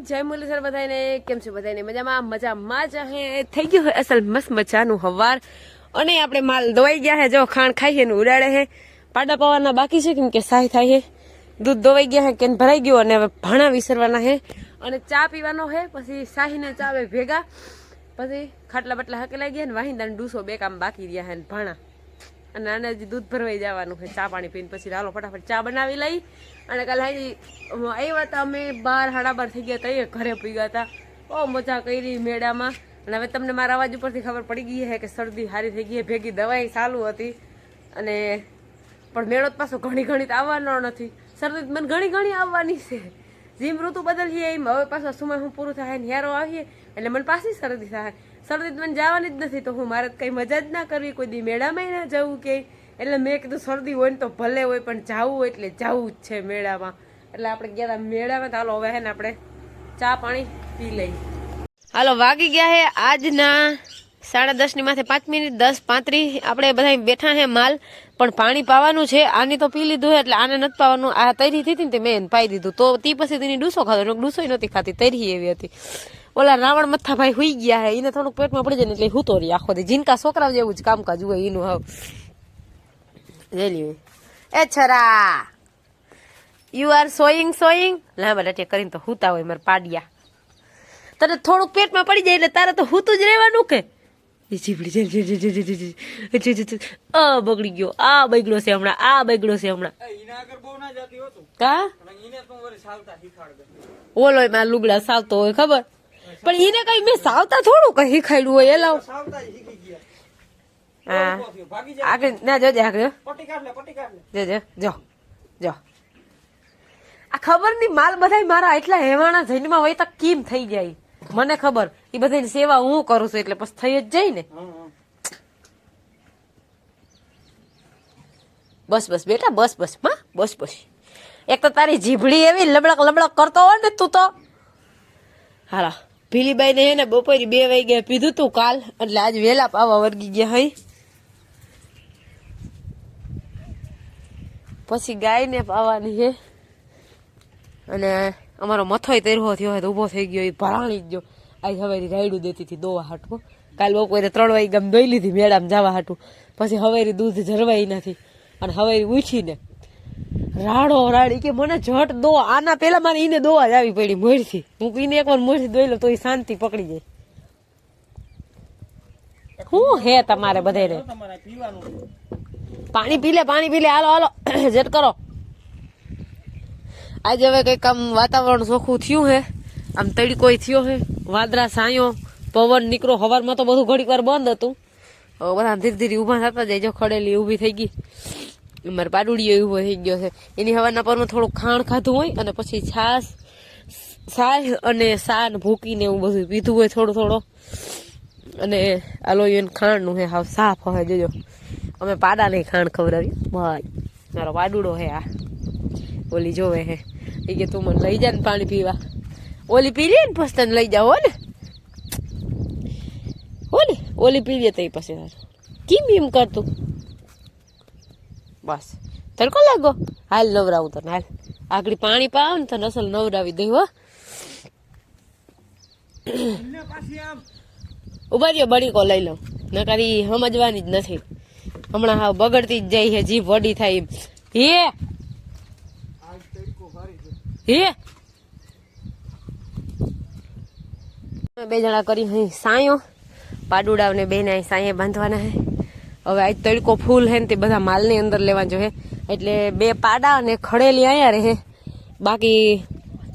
જય મુરલીધર બધાને કેમ છે બધાને મજામાં જ હે થઈ ગયું હોય અસલ મસ્ત મજાનું હવાર અને આપણે માલ દવાઈ ગયા હે જો ખાણ ખાઈ ને ઉડાડે હે પાડા પવાના બાકી છે કેમ કે સાય થાય હે દૂધ દવાઈ ગયા હે કેન ભરાઈ ગયું અને હવે ભાણા વિસરવાના હે અને ચા પીવાનો હે પછી સાહી ને ચા ભેગા પછી ખાટલા બટલા હકેલાઈ ગયા ને વાહિંદા ને ડૂસો બે કામ બાકી રહ્યા હે ભાણા અને આને હજી દૂધ ભરવાઈ જવાનું છે ચા પાણી પીને પછી હાલો ફટાફટ ચા બનાવી લઈ અને કાલે હજી આવ્યા હતા અમે 12:30 થઈ ગયા હતા ઘરે પી ગયા હતા બહુ મજા કરી મેળામાં અને હવે તમને મારા અવાજ ઉપરથી ખબર પડી ગઈ છે કે શરદી સારી થઈ ગઈ ભેગી દવાઈ ચાલુ હતી અને પણ મેળો પાછો ઘણી તો આવવાનો નથી શરદી મને ઘણી આવવાની છે જેમ ઋતુ બદલીએ એમ હવે પાછો સમય હું પૂરું થાય ને યારો આવીએ એટલે મને પાછી શરદી થાય શરદી મને જવાની જ નથી તો હું મારે કઈ મજા જ ના કરવી કોઈ દી મેળામાં ના જવું કે એટલે મેં કીધું શરદી હોય ને તો ભલે હોય પણ જવું હોય એટલે જવું જ છે મેળામાં એટલે આપણે ગયા મેળામાં તો હાલો હવે હે ને આપણે ચા પાણી પી લઈ હાલો વાગી ગયા હે આજના 10:30 ની માથે 5 મિનિટ 10:35 આપણે બધા બેઠા હે માલ પણ પાણી પાવાનું છે આની તો પી લીધું એટલે આને નથી પાવાનું આ તૈરી હતી ને મેં પાઈ દીધું તો તી પછી તેની ડૂસો ખાધો ડૂસો નહોતી ખાતી તૈરી એવી હતી ઓલા રાવણ મથા ભાઈ હુઈ ગયા હે એને થોડુંક પેટમાં પડી જાય ને એટલે હુતો રહી આખો દી જીનકા છોકરા જેવું જ કામકાજ હોય એનું હાવ રેલી એ છરા યુ આર સોઈંગ લાંબા લટે કરીને તો હુતા હોય મારા પાડિયા તને થોડુંક પેટમાં પડી જાય એટલે તારે તો હુતું જ રહેવાનું કે બગડી ગયો આ બગડ્યો છે હમણાં કા ઓલો માં લુગડા સાવતો હોય ખબર પણ એને કઈ મેં સાવતા થોડું કઈ શીખાડ્યું હોય એલાવ હા આગળ ના જોજે આગળ જો આ ખબર ની માલ બધા મારા એટલા હેવાણા જન્મમાં હોય તો કેમ થઈ જાય મને ખબર એ બધાની સેવા હું કરું છું એટલે પછી થઈ જ જાય ને બસ બેટા બસ માં બસ એક તો તારી જીભડી એવી લબડક કરતો હોય ને તું તો હાલા ભીલીબાઈ ને હે ને બપોરે 2 વાગે પીધું તું કાલ એટલે આજ વેલા પાવા વર્ગી ગયા હઈ પછી ગાય ને પાવાની છે અને અમારો મથોય તૈરવો થયો હોય તો ઉભો થઈ ગયો એ ભરાણી જ જો આજ હવેરી રાયડું દેતી હતી દોવા હાટું કાલ બપોરે 3 વાગે ગમ દોઈ લીધી મેળામાં જવા હાટું પછી હવેરી દૂધ જરવાઈ નથી અને હવેરી ઉઠીને રાડી કે મને જટ દો આના પેલા મારે ઈને દોવા જ આવી પડી મોરથી હું પીને એકવાર મોરથી દોઈ લો તો એ શાંતિ પકડી જાય શું હે તમારે બધાને પાણી પી લે હાલો જેટ કરો આજે હવે કઈક આમ વાતાવરણ ચોખ્ખું થયું હે આમ તડકોય થયો હે વાદળા સાયો પવન નીકળો હવારમાં તો બધું ઘડીક વાર બંધ હતું હવે બધા ધીરે ઉભા થતા જાય જો ખડેલી ઉભી થઈ ગઈ મારે પાડુડીઓ ઉભો થઈ ગયો છે એની હવાના પરમાં થોડું ખાણ ખાધું હોય અને પછી છાશ અને સાન ભૂકીને એવું બધું પીધું હોય થોડો અને આ લોહીનું ખાંડનું હે હાવ સાફ હોય જોજો અમે પાડા નહીં ખાંડ ખવડાવ્યું ભાઈ મારો પાડુડો હે આ ઓલી જોવે હે એ કે તું મને લઈ જા ને પાણી પીવા ઓલી પી લે ને પછી તને લઈ જાઓ ને ઓલી પી લે તો પછી કેમ એમ કરતું બસ તડકો લાગો હાલ નવરાવું તને હાલ આગળ પાણી પાવ ને તને અસલ નવરાવી દઈ હો ઉભા રહ્યો બળીકો લઈ લઉં નકરી સમજવાની જ નથી હમણાં હાવ બગડતી જ જાય છે જીભ વડી થાય એમ હે 2 જણા કરી અહીં સાયો પાડુડાવ ને બેન અહીં સાયે બાંધવાના હે હવે આજ તડકો ફૂલ હે ને તે બધા માલની અંદર લેવા જો હે એટલે 2 પાડા અને ખડેલી અહીંયા રહે બાકી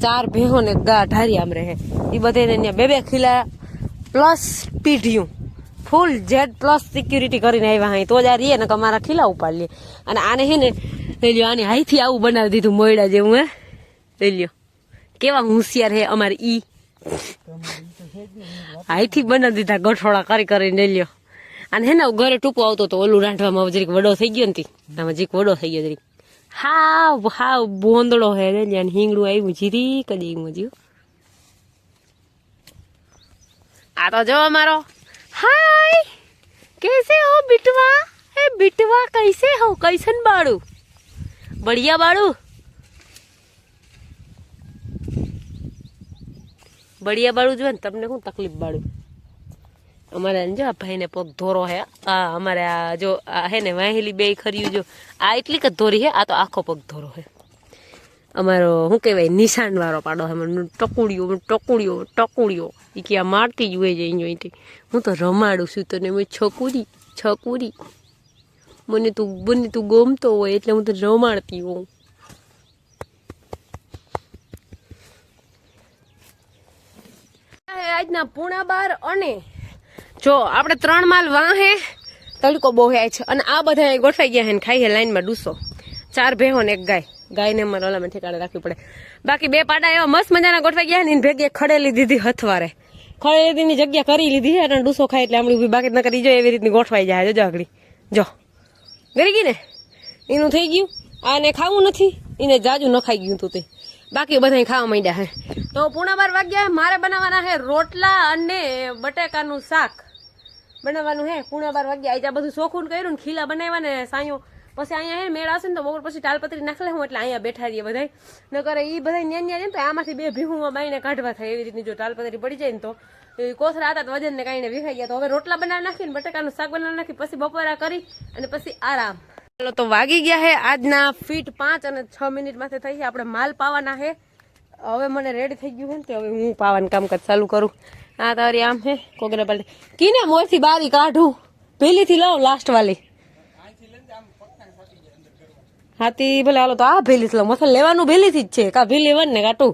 4 ભેહો ને ગા ઢારી આમ રહે એ બધે ને 2 ખીલા પ્લસ પીઢિયું ફૂલ જેડ પ્લસ સિક્યુરિટી કરીને આવ્યા હે તો જ આ રીએ ને અમારા ખીલા ઉપાડ લે અને આને હે ને લઈ લ્યો આની હાઈથી આવું બનાવી દીધું મોયડા જેવું હે લઈ લ્યો કેવા હોશિયાર હે અમારે ઈ હાઈથી બનાવી દીધા ગઠોડા કરીને લઈ લ્યો અને હે ને ઘરે ટૂંકો આવતો તો ઓલું રાંધવામાં જરીક વડો થઈ ગયો ને આમાં જીક વડો થઈ ગયો જરીક હાવ બોંદડો હે ને હિંગડું આવ્યું જીરી કદી મજ્યું આ તો જો અમારો हाय कैसे हो बिटवा कैसे हो कैसन बाड़ू बढ़िया बाड़ू બળિયા બાળું જોઈએ ને તમને શું તકલીફ બાળું. અમારે જો આ ભાઈને પગ ધોરો હે. આ અમારે આ જો આ હે ને વાહેલી બે ખર્યું જો આ એટલી જ ધોરી હે. આ તો આખો પગ ધોરો હે. અમારો શું કહેવાય નિશાન વાળો પાડો હે. ટકુડીઓ એ કે આ મારતી જ હોય છે અહીંથી. હું તો રમાડું છું તને મેં છકુરી મને તું ગમતો હોય એટલે હું તો રમાડતી હોઉં. આજના 12:30 અને જો આપણે 3 માલ વાહે તડકો બહુ છે અને આ બધા ગોઠવાઈ ગયા છે ને ખાઈ લાઈનમાં ડૂસો. 4 ભેહો ને 1 ગાય. ગાયને અમારે ઓલામાં ઠેકાણે રાખવી પડે. બાકી 2 પાડા એવા મસ્ત મજાના ગોઠવાઈ ગયા ને એને ભેગી ખડેલી દીધી હથવારે. ખડેલીની જગ્યા કરી લીધી છે અને ડૂસો ખાય એટલે આમળી ઉભી બાકી ન કરી જો એવી રીતની ગોઠવાઈ જાય. જો આગળ જો ગરી ગઈ ને એનું થઈ ગયું. આને ખાવું નથી એને જાજુ ન ખાઈ ગયું તું તે. બાકી બધા ખાવા માંડ્યા હે. તો 12:30 વાગ્યા મારે બનાવવાના હે રોટલા અને બટાકાનું શાક બનાવવાનું હે. 12:30 વાગ્યા આજે બધું ચોખ્ખું કર્યું ને ખીલા બનાવ્યા ને સાયો. પછી અહીંયા હે મેળ આવશે ને તો બપોર પછી તાલપત્રી નાખ લે હું એટલે અહીંયા બેઠા રહીએ બધા ન કરે એ બધા ન્યા ને તો આમાંથી 2 ભીહુમાં બાઈને કાઢવા થાય એવી રીતની જો તાલપત્રી પડી જાય ને તો કોથરા હતા તો વજન ને કાંઈને વિખાઈ ગયા. તો હવે રોટલા બનાવી નાખીને બટાકાનું શાક બનાવી નાખી પછી બપોરા કરી અને પછી આરામ. ચાલો તો વાગી ગયા હે આજના ફીટ 5 અને 6 મિનિટ માથે થઈ છે. આપણે માલ પાવાના હે. હવે મને રેડી થઈ ગયું હે ને તો હવે હું પાવાનું કામકાજ ચાલુ કરું. આ તારી આમ હે કોગરા પાલટી કીને મોરથી બારી કાઢું ભેલીથી લાવ લાસ્ટ વાલી હાથી ભલે હાલો તો આ ભેલી લો મથલ લેવાનું ભેલીથી જ છે કા ભેલી વન ને કાટું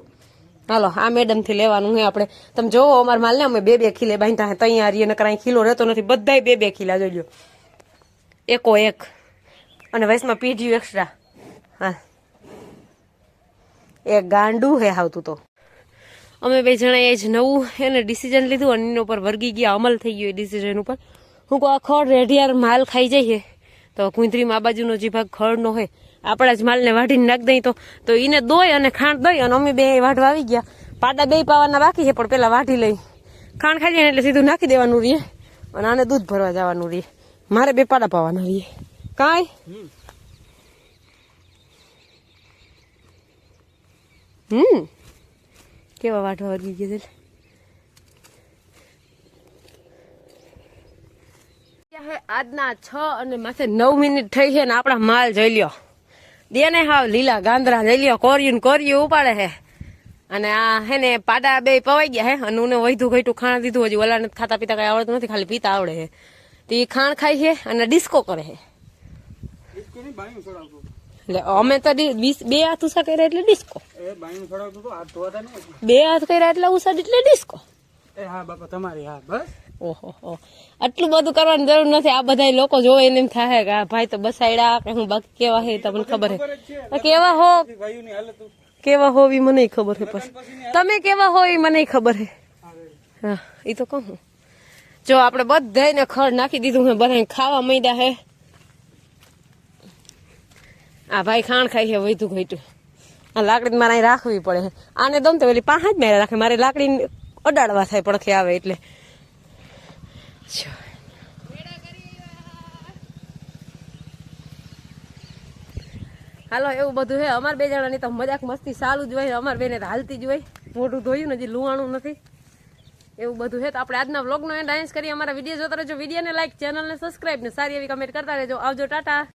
હાલો આ મેડમ થી લેવાનું હે. આપણે તમે જોવો અમારા માલ ને અમે 2 ખીલે બાંધતા હે તૈયારી અને કરાઈ ખીલો રહેતો નથી. બધાય 2 ખીલા જોજો એકો એક અને વયસમાં પીઢ્યું એક્સ્ટ્રા. હા એક ગાંડું હે હાવતું તો અમે 2 જણાએ જ નવું એને ડિસિઝન લીધું અને એના ઉપર વર્ગી ગયા અમલ થઈ ગયો એ ડિસિઝન ઉપર. હું કહું આ ખડ રેઢિયાર માલ ખાઈ જઈએ તો કુંતરીમાં આ બાજુનો જે ભાગ ખડ નો હોય આપણા જ માલને વાઢીને નાખ દઈ તો એને દોય અને ખાંડ દઈ અને અમે 2 વાઢવા આવી ગયા. પાડા 2 પાવાના બાકી છે પણ પેલા વાઢી લઈ ખાંડ ખાઈ જાય એટલે સીધું નાખી દેવાનું રહીએ અને આને દૂધ ભરવા જવાનું રહીએ. મારે 2 પાડા પાવાના રહીએ કાંઈ કેવા વાઢવા વર્ગી ગયા છે. આજના 6 અને માથે 9 મિનિટ થઈ છે ને આપણા માલ જોઈ લ્યો દેને હાવ લીલા ગાંદરા જોઈ લ્યો કોરિયું ઉપાડે છે. અને આ હે ને પાડા 2 પવાઈ ગયા હે અને ઉને વૈધું ઘઈટું ખાણ દીધું. હજી ઓલાને ખાતા પીતા કઈ આવડતું નથી ખાલી પીતા આવડે છે. તો એ ખાણ ખાય છે અને ડિસ્કો કરે છે. એટલે અમે તો 2 હાથ ઉષા કર્યા એટલે ડિસ્કો 2 હાથ કર્યા એટલે ઉષા એટલે ડિસ્કો. ઓહો આટલું બધું કરવાની જરૂર નથી. આ બધા લોકો જોવે એને એમ થાય કે આ ભાઈ તો બસાડ્યા કે હું બાકી કેવા હે તમને ખબર હે કેવા હો એ મને ખબર હે. પછી તમે કેવા હો એ મને ખબર હે. હા એ તો કહું જો આપણે બધાને ખડ નાખી દીધું હે બધા ખાવા માંડ્યા હે. આ ભાઈ ખાણ ખાઈ છે વૈધું ઘઈટું. આ લાકડી મારે રાખવી પડે. આને દમ તો પેલી 5 જ મારે રાખે મારે લાકડી અડાડવા થાય પડખે આવે એટલે. હાલો એવું બધું હે. અમારે 2 જણાની તો મજાક મસ્તી ચાલુ જ હોય. અમારે 2 ને હાલતી જ હોય. મોઢું ધોયું ને હજી લુવાણું નથી એવું બધું છે. તો આપણે આજના વ્લોગનો એન્ડ કરીએ. અમારા વિડીયો જોતા રહેજો. વિડીયોને લાઈક ચેનલને સબસ્ક્રાઈબ ને સારી એવી કમેન્ટ કરતા રહેજો. આવજો ટાટા.